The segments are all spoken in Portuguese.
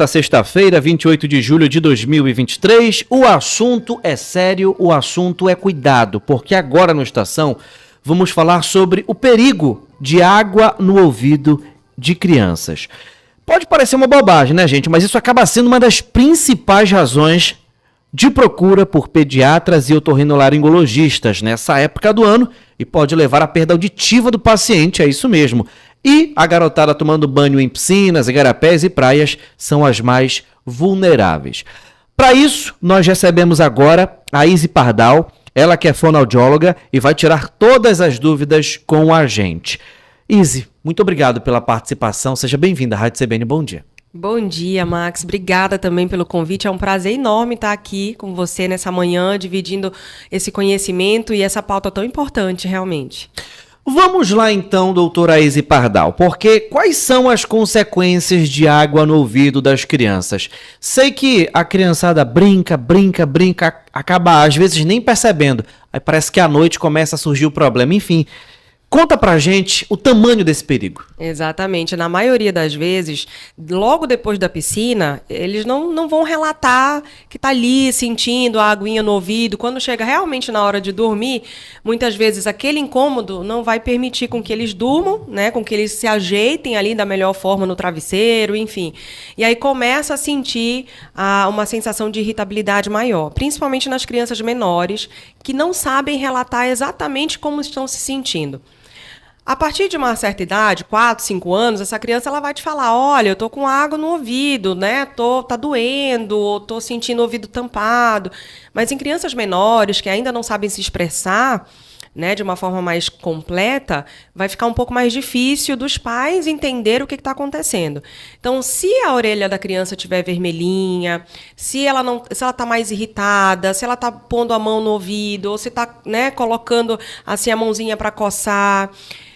Sexta-feira, 28 de julho de 2023, o assunto é sério, o assunto é cuidado, porque agora no Estação vamos falar sobre o perigo de água no ouvido de crianças. Pode parecer uma bobagem, né, gente? Mas isso acaba sendo uma das principais razões de procura por pediatras e otorrinolaringologistas nessa época do ano e pode levar à perda auditiva do paciente, é isso mesmo. E a garotada tomando banho em piscinas, igarapés e praias são as mais vulneráveis. Para isso, nós recebemos agora a Izzy Pardal, ela que é fonoaudióloga e vai tirar todas as dúvidas com a gente. Izzy, muito obrigado pela participação, seja bem-vinda à Rádio CBN, bom dia. Bom dia, Max. Obrigada também pelo convite. É um prazer enorme estar aqui com você nessa manhã, dividindo esse conhecimento e essa pauta tão importante, realmente. Vamos lá então, doutora Izzy Pardal, porque quais são as consequências de água no ouvido das crianças? Sei que a criançada brinca, acaba às vezes nem percebendo, aí parece que à noite começa a surgir o problema, enfim. Conta pra gente o tamanho desse perigo. Exatamente. Na maioria das vezes, logo depois da piscina, eles não vão relatar que tá ali sentindo a aguinha no ouvido. Quando chega realmente na hora de dormir, muitas vezes aquele incômodo não vai permitir com que eles durmam, né? Com que eles se ajeitem ali da melhor forma no travesseiro, enfim. E aí começa a sentir uma sensação de irritabilidade maior, principalmente nas crianças menores, que não sabem relatar exatamente como estão se sentindo. A partir de uma certa idade, 4, 5 anos, essa criança ela vai te falar, olha, eu tô com água no ouvido, né? Tá doendo, ou tô sentindo o ouvido tampado. Mas em crianças menores que ainda não sabem se expressar, né, de uma forma mais completa, vai ficar um pouco mais difícil dos pais entender o que está acontecendo. Então, se a orelha da criança estiver vermelhinha, se ela está mais irritada, se ela está pondo a mão no ouvido, ou se está, né, colocando assim a mãozinha para coçar.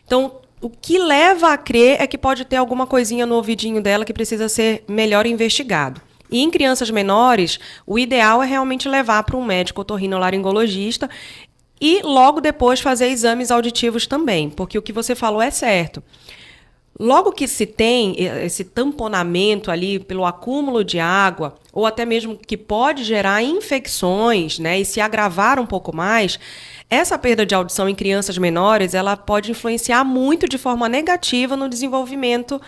Então, o que leva a crer é que pode ter alguma coisinha no ouvidinho dela que precisa ser melhor investigado. E em crianças menores, o ideal é realmente levar para um médico otorrinolaringologista e logo depois fazer exames auditivos também, porque o que você falou é certo. Logo que se tem esse tamponamento ali pelo acúmulo de água, ou até mesmo que pode gerar infecções, né, e se agravar um pouco mais, essa perda de audição em crianças menores, ela pode influenciar muito de forma negativa no desenvolvimento,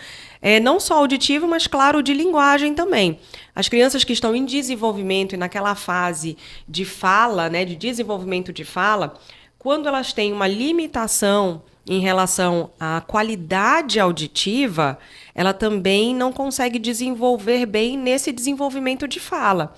não só auditivo, mas, claro, de linguagem também. As crianças que estão em desenvolvimento e naquela fase de fala, né, de desenvolvimento de fala, quando elas têm uma limitação em relação à qualidade auditiva, ela também não consegue desenvolver bem nesse desenvolvimento de fala.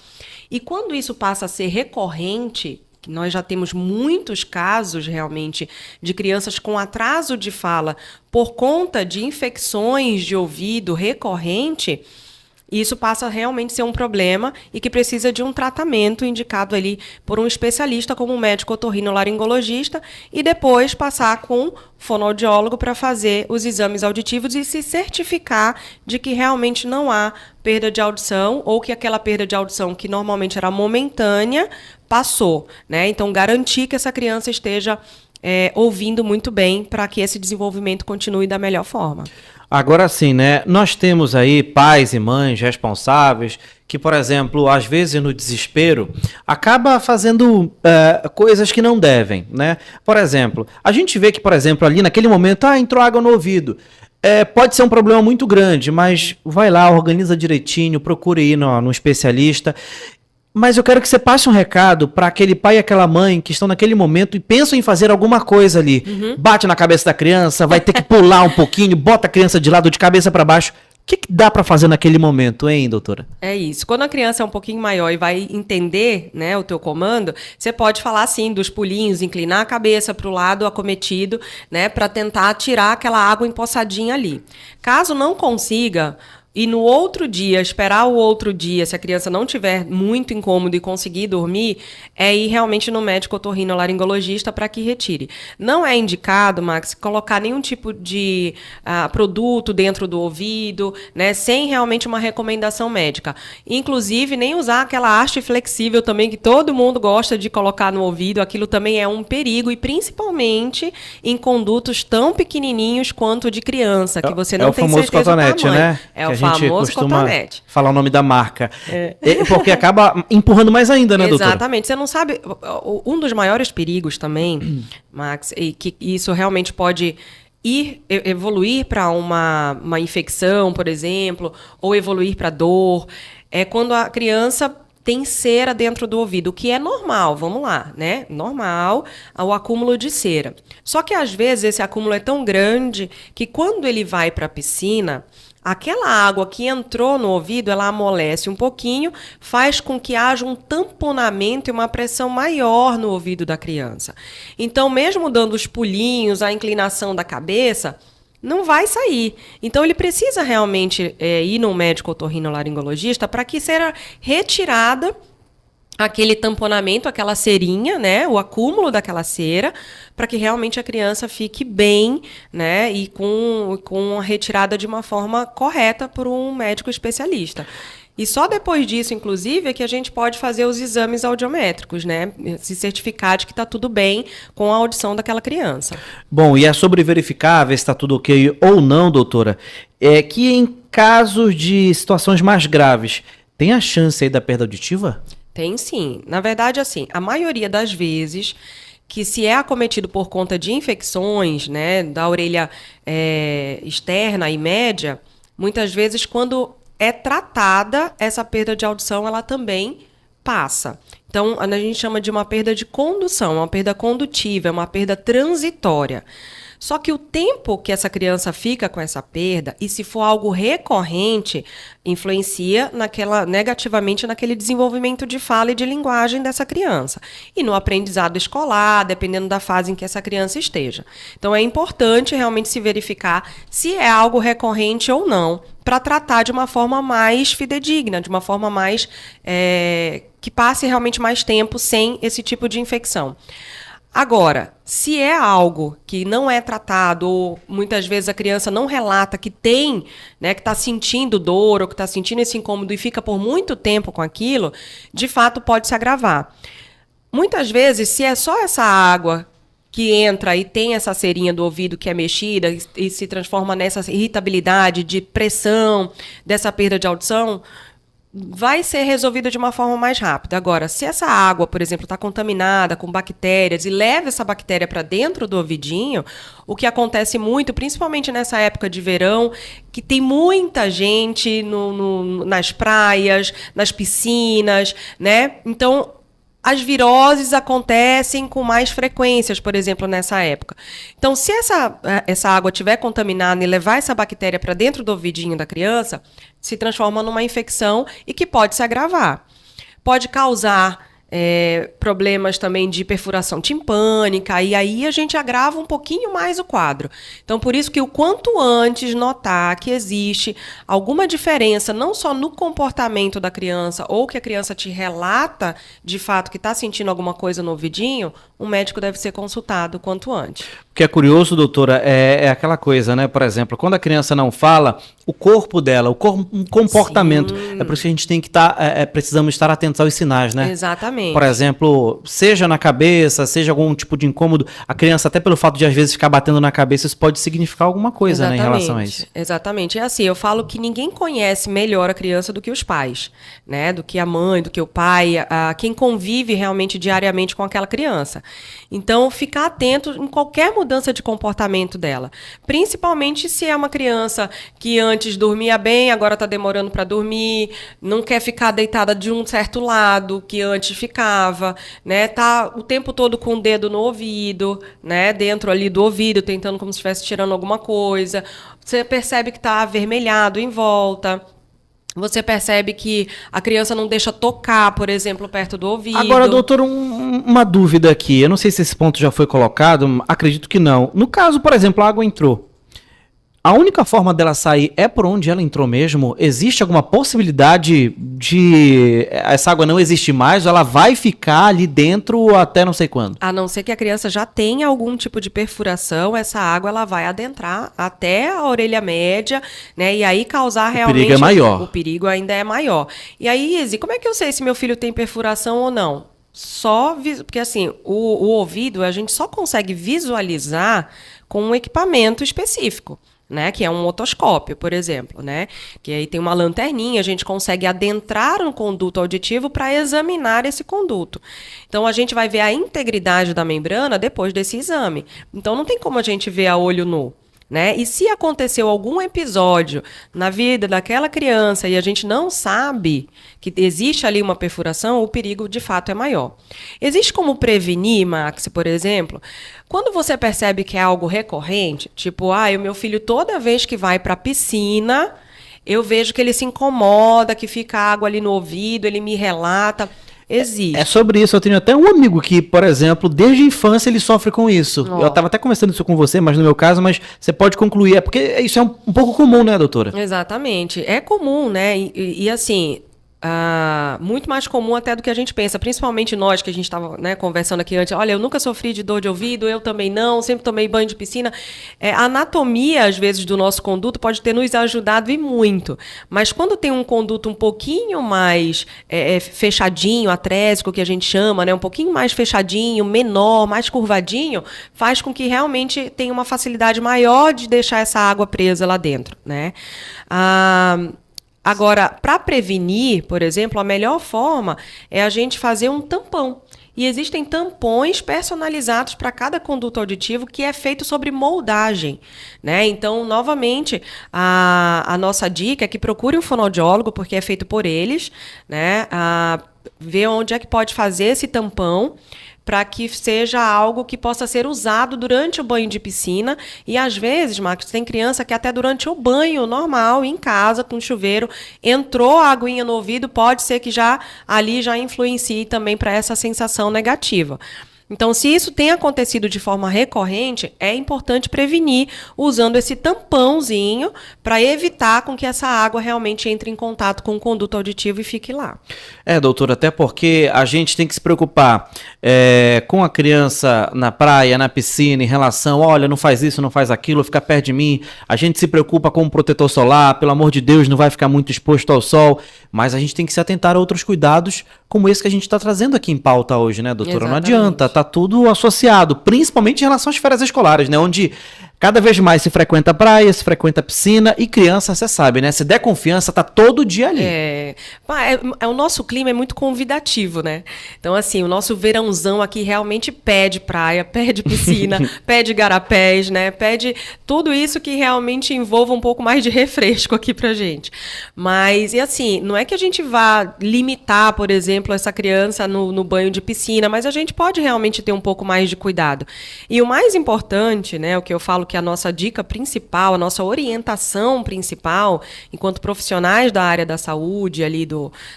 E quando isso passa a ser recorrente, nós já temos muitos casos, realmente, de crianças com atraso de fala por conta de infecções de ouvido recorrente, isso passa a realmente ser um problema e que precisa de um tratamento indicado ali por um especialista como um médico otorrinolaringologista e depois passar com um fonoaudiólogo para fazer os exames auditivos e se certificar de que realmente não há perda de audição ou que aquela perda de audição que normalmente era momentânea passou, né? Então, garantir que essa criança esteja ouvindo muito bem para que esse desenvolvimento continue da melhor forma. Agora sim, né? Nós temos aí pais e mães responsáveis que, por exemplo, às vezes no desespero, acaba fazendo coisas que não devem, né? Por exemplo, a gente vê que, por exemplo, ali naquele momento, entrou água no ouvido. Pode ser um problema muito grande, mas vai lá, organiza direitinho, procure ir no especialista. Mas eu quero que você passe um recado para aquele pai e aquela mãe que estão naquele momento e pensam em fazer alguma coisa ali. Bate na cabeça da criança, vai ter que pular um pouquinho, bota a criança de lado, de cabeça para baixo. O que dá para fazer naquele momento, hein, doutora? É isso. Quando a criança é um pouquinho maior e vai entender, né, o teu comando, você pode falar assim dos pulinhos, inclinar a cabeça para o lado acometido, né, para tentar tirar aquela água empoçadinha ali. Caso não consiga, e no outro dia, esperar o outro dia, se a criança não tiver muito incômodo e conseguir dormir, é ir realmente no médico otorrinolaringologista para que retire. Não é indicado, Max, colocar nenhum tipo de produto dentro do ouvido, né, sem realmente uma recomendação médica. Inclusive, nem usar aquela haste flexível também, que todo mundo gosta de colocar no ouvido, aquilo também é um perigo, e principalmente em condutos tão pequenininhos quanto de criança, que você não tem certeza do tamanho. Cotonete, né? É o gente famoso costuma cotonete. falar o nome da marca. Porque acaba empurrando mais ainda, né, doutora? Exatamente. Você não sabe... Um dos maiores perigos também, Max, e que isso realmente pode evoluir para uma infecção, por exemplo, ou evoluir para dor, é quando a criança tem cera dentro do ouvido, o que é normal, vamos lá, né? Normal o acúmulo de cera. Só que às vezes esse acúmulo é tão grande que quando ele vai para a piscina, aquela água que entrou no ouvido, ela amolece um pouquinho, faz com que haja um tamponamento e uma pressão maior no ouvido da criança. Então, mesmo dando os pulinhos, a inclinação da cabeça, não vai sair. Então, ele precisa realmente ir no médico otorrinolaringologista para que seja retirada aquele tamponamento, aquela cerinha, né, o acúmulo daquela cera, para que realmente a criança fique bem, né, e com a retirada de uma forma correta por um médico especialista. E só depois disso, inclusive, é que a gente pode fazer os exames audiométricos, né? Se certificar de que está tudo bem com a audição daquela criança. Bom, e é sobre verificar, ver se está tudo ok ou não, doutora, é que em casos de situações mais graves, tem a chance aí da perda auditiva? Tem sim. Na verdade, assim, a maioria das vezes que se é acometido por conta de infecções, né, da orelha externa e média, muitas vezes quando é tratada, essa perda de audição, ela também passa. Então, a gente chama de uma perda de condução, uma perda condutiva, uma perda transitória. Só que o tempo que essa criança fica com essa perda, e se for algo recorrente, influencia negativamente naquele desenvolvimento de fala e de linguagem dessa criança. E no aprendizado escolar, dependendo da fase em que essa criança esteja. Então, é importante realmente se verificar se é algo recorrente ou não, para tratar de uma forma mais fidedigna, de uma forma mais que passe realmente mais tempo sem esse tipo de infecção. Agora, se é algo que não é tratado, ou muitas vezes a criança não relata que tem, né, que está sentindo dor, ou que está sentindo esse incômodo e fica por muito tempo com aquilo, de fato pode se agravar. Muitas vezes, se é só essa água que entra e tem essa cerinha do ouvido que é mexida e se transforma nessa irritabilidade de pressão, dessa perda de audição, vai ser resolvida de uma forma mais rápida. Agora, se essa água, por exemplo, está contaminada com bactérias e leva essa bactéria para dentro do ouvidinho, o que acontece muito, principalmente nessa época de verão, que tem muita gente nas praias, nas piscinas, né? Então, as viroses acontecem com mais frequências, por exemplo, nessa época. Então, se essa água estiver contaminada e levar essa bactéria para dentro do ouvidinho da criança, se transforma numa infecção e que pode se agravar. Pode causar problemas também de perfuração timpânica, e aí a gente agrava um pouquinho mais o quadro. Então, por isso que o quanto antes notar que existe alguma diferença, não só no comportamento da criança, ou que a criança te relata, de fato, que está sentindo alguma coisa no ouvidinho, o médico deve ser consultado quanto antes. O que é curioso, doutora, é aquela coisa, né? Por exemplo, quando a criança não fala, o corpo dela, o comportamento. Sim. É por isso que a gente tem que precisamos estar atentos aos sinais, né? Exatamente. Por exemplo, seja na cabeça, seja algum tipo de incômodo, a criança, até pelo fato de às vezes ficar batendo na cabeça, isso pode significar alguma coisa, né, em relação a isso. Exatamente. É assim, eu falo que ninguém conhece melhor a criança do que os pais, né? Do que a mãe, do que o pai, quem convive realmente diariamente com aquela criança. Então, ficar atento em qualquer mudança de comportamento dela. Principalmente se é uma criança que antes dormia bem, agora está demorando para dormir, não quer ficar deitada de um certo lado, que antes ficava, né? Tá o tempo todo com o dedo no ouvido, né? Dentro ali do ouvido, tentando como se estivesse tirando alguma coisa. Você percebe que está avermelhado em volta. Você percebe que a criança não deixa tocar, por exemplo, perto do ouvido. Agora, doutor, uma dúvida aqui. Eu não sei se esse ponto já foi colocado, acredito que não. No caso, por exemplo, a água entrou. A única forma dela sair é por onde ela entrou mesmo? Existe alguma possibilidade de essa água não existir mais, ou ela vai ficar ali dentro até não sei quando? A não ser que a criança já tenha algum tipo de perfuração, essa água ela vai adentrar até a orelha média, né? E aí causar realmente... O perigo é maior. O perigo ainda é maior. E aí, Izzy, como é que eu sei se meu filho tem perfuração ou não? Porque assim, o ouvido a gente só consegue visualizar com um equipamento específico. né? Que é um otoscópio, por exemplo, né? Que aí tem uma lanterninha, a gente consegue adentrar no conduto auditivo para examinar esse conduto. Então, a gente vai ver a integridade da membrana depois desse exame. Então, não tem como a gente ver a olho nu. Né? E se aconteceu algum episódio na vida daquela criança e a gente não sabe que existe ali uma perfuração, o perigo de fato é maior. Existe como prevenir, Max, por exemplo, quando você percebe que é algo recorrente, tipo, o meu filho toda vez que vai para a piscina, eu vejo que ele se incomoda, que fica água ali no ouvido, ele me relata. Existe. É sobre isso, eu tenho até um amigo que, por exemplo, desde a infância ele sofre com isso. Eu estava até conversando isso com você, mas no meu caso, mas você pode concluir, porque isso é um pouco comum, né, doutora? Exatamente, é comum, né, e assim... muito mais comum até do que a gente pensa, principalmente nós que a gente estava, né, conversando aqui antes. Olha, eu nunca sofri de dor de ouvido, eu também não, sempre tomei banho de piscina. A anatomia, às vezes, do nosso conduto pode ter nos ajudado e muito, mas quando tem um conduto um pouquinho mais fechadinho, atrésico, que a gente chama, né, um pouquinho mais fechadinho, menor, mais curvadinho, faz com que realmente tenha uma facilidade maior de deixar essa água presa lá dentro, né? Agora, para prevenir, por exemplo, a melhor forma é a gente fazer um tampão. E existem tampões personalizados para cada conduto auditivo que é feito sobre moldagem, né? Então, novamente, a nossa dica é que procure um fonoaudiólogo, porque é feito por eles, né? Ver onde é que pode fazer esse tampão, para que seja algo que possa ser usado durante o banho de piscina. E às vezes, Marcos, tem criança que até durante o banho normal, em casa, com chuveiro, entrou a aguinha no ouvido, pode ser que ali já influencie também para essa sensação negativa. Então, se isso tem acontecido de forma recorrente, é importante prevenir usando esse tampãozinho para evitar com que essa água realmente entre em contato com o conduto auditivo e fique lá. Doutora, até porque a gente tem que se preocupar com a criança na praia, na piscina, em relação, olha, não faz isso, não faz aquilo, fica perto de mim. A gente se preocupa com o protetor solar, pelo amor de Deus, não vai ficar muito exposto ao sol. Mas a gente tem que se atentar a outros cuidados como esse que a gente está trazendo aqui em pauta hoje, né, doutora? Exatamente. Não adianta, tá tudo associado, principalmente em relação às férias escolares, né, onde cada vez mais se frequenta a praia, se frequenta a piscina e criança, você sabe, né, se der confiança, tá todo dia ali. O nosso clima é muito convidativo, né? Então, assim, o nosso verãozão aqui realmente pede praia, pede piscina, pede garapés, né, pede tudo isso que realmente envolva um pouco mais de refresco aqui pra gente. Mas, e assim, não é que a gente vá limitar, por exemplo, essa criança no banho de piscina, mas a gente pode realmente ter um pouco mais de cuidado. E o mais importante, né, o que eu falo que a nossa dica principal, a nossa orientação principal, enquanto profissionais da área da saúde, ali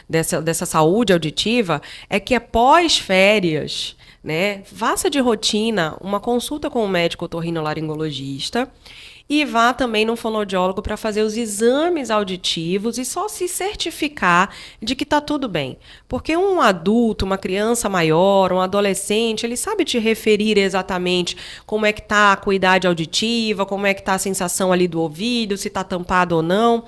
dessa saúde auditiva, é que após férias, né, faça de rotina uma consulta com o médico otorrinolaringologista e vá também no fonoaudiólogo para fazer os exames auditivos e só se certificar de que está tudo bem. Porque um adulto, uma criança maior, um adolescente, ele sabe te referir exatamente como é que está a acuidade auditiva, como é que está a sensação ali do ouvido, se está tampado ou não.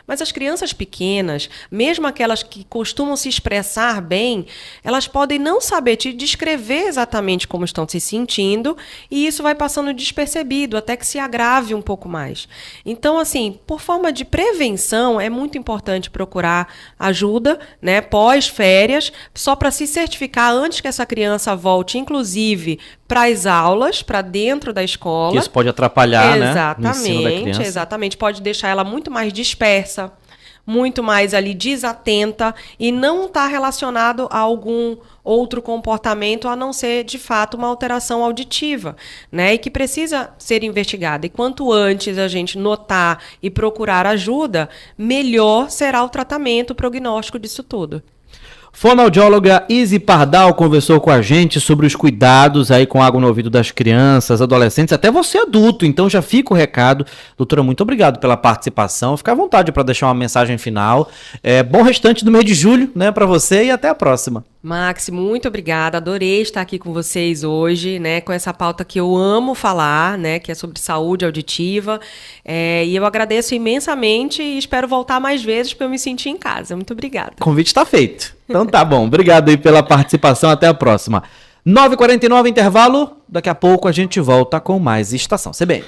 Mas as crianças pequenas, mesmo aquelas que costumam se expressar bem, elas podem não saber te descrever exatamente como estão se sentindo e isso vai passando despercebido, até que se agrave um pouco mais. Então, assim, por forma de prevenção, é muito importante procurar ajuda, né, pós-férias, só para se certificar antes que essa criança volte, inclusive, para as aulas, para dentro da escola. Que isso pode atrapalhar, exatamente, né, no ensino da criança. Exatamente, pode deixar ela muito mais dispersa, muito mais ali desatenta e não está relacionado a algum outro comportamento a não ser, de fato, uma alteração auditiva, né? E que precisa ser investigada. E quanto antes a gente notar e procurar ajuda, melhor será o tratamento, o prognóstico disso tudo. Fonoaudióloga Izzy Pardal conversou com a gente sobre os cuidados aí com água no ouvido das crianças, adolescentes, até você adulto, então já fica o recado. Doutora, muito obrigado pela participação, fica à vontade para deixar uma mensagem final. Bom restante do mês de julho, né, para você e até a próxima. Max, muito obrigada, adorei estar aqui com vocês hoje, né, com essa pauta que eu amo falar, né, que é sobre saúde auditiva, e eu agradeço imensamente e espero voltar mais vezes porque eu me senti em casa. Muito obrigada. O convite está feito. Então tá bom, obrigado aí pela participação, até a próxima. 9h49, intervalo, daqui a pouco a gente volta com mais Estação CBN.